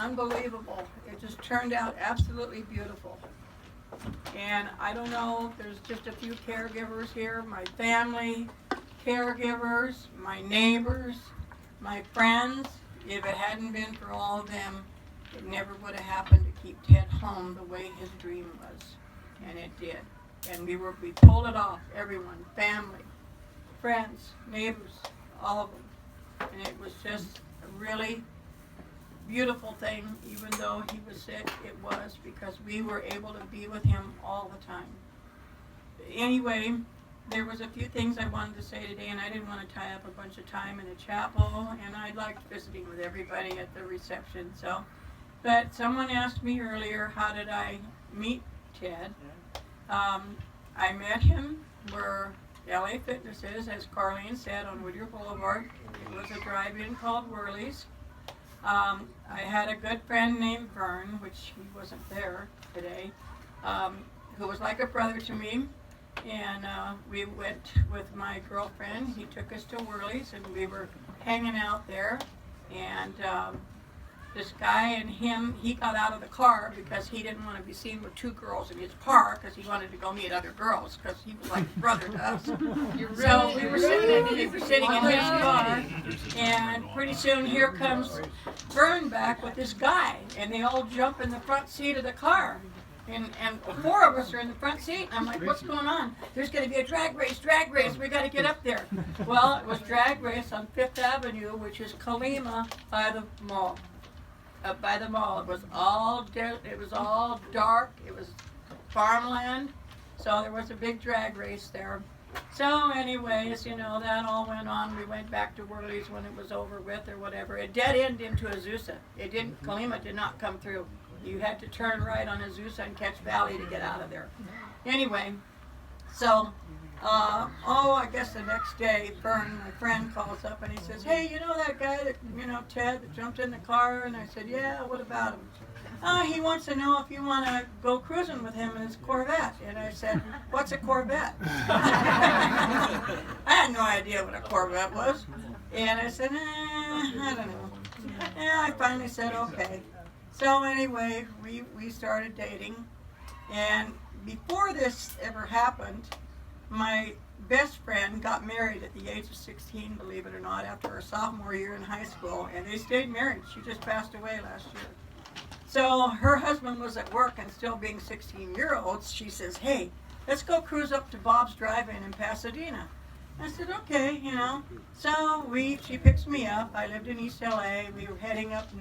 unbelievable. It just turned out absolutely beautiful. And I don't know, there's just a few caregivers here, my family, caregivers, my neighbors, my friends. If it hadn't been for all of them, it never would have happened to keep Ted home the way his dream was. And it did. And we pulled it off, everyone, family, friends, neighbors, all of them. And it was just a really beautiful thing, even though he was sick, it was, because we were able to be with him all the time. Anyway, there was a few things I wanted to say today, and I didn't want to tie up a bunch of time in the chapel, and I liked visiting with everybody at the reception. But someone asked me earlier, how did I meet Ted? I met him where LA Fitness is, as Carlene said, on Whittier Boulevard. It was a drive-in called Whirly's. I had a good friend named Vern, which he wasn't there today, who was like a brother to me. And we went with my girlfriend. He took us to Whirly's, and we were hanging out there. And this guy and him, he got out of the car because he didn't want to be seen with two girls in his car because he wanted to go meet other girls because he was like a brother to us. So we were sitting in his car, and pretty soon here comes Vern back with this guy, and they all jump in the front seat of the car. And four of us are in the front seat. I'm like, what's going on? There's going to be a drag race. We got to get up there. Well, it was drag race on 5th Avenue, which is Colima by the mall. Up by the mall. It was all dark. It was farmland. So there was a big drag race there. So anyways, that all went on. We went back to Whirly's when it was over with or whatever. It dead end into Azusa. Colima did not come through. You had to turn right on Azusa and catch Valley to get out of there. Anyway, so, I guess the next day, Vern, my friend, calls up and he says, hey, you know that guy that, Ted, that jumped in the car? And I said, yeah, what about him? He wants to know if you want to go cruising with him in his Corvette. And I said, what's a Corvette? I had no idea what a Corvette was. And I said, I don't know. And I finally said, okay. So anyway, we started dating, and before this ever happened, my best friend got married at the age of 16, believe it or not, after her sophomore year in high school, and they stayed married. She just passed away last year. So her husband was at work, and still being 16-year-olds, she says, hey, let's go cruise up to Bob's Drive-In in Pasadena. I said, okay, So she picks me up. I lived in East LA. We were heading up north.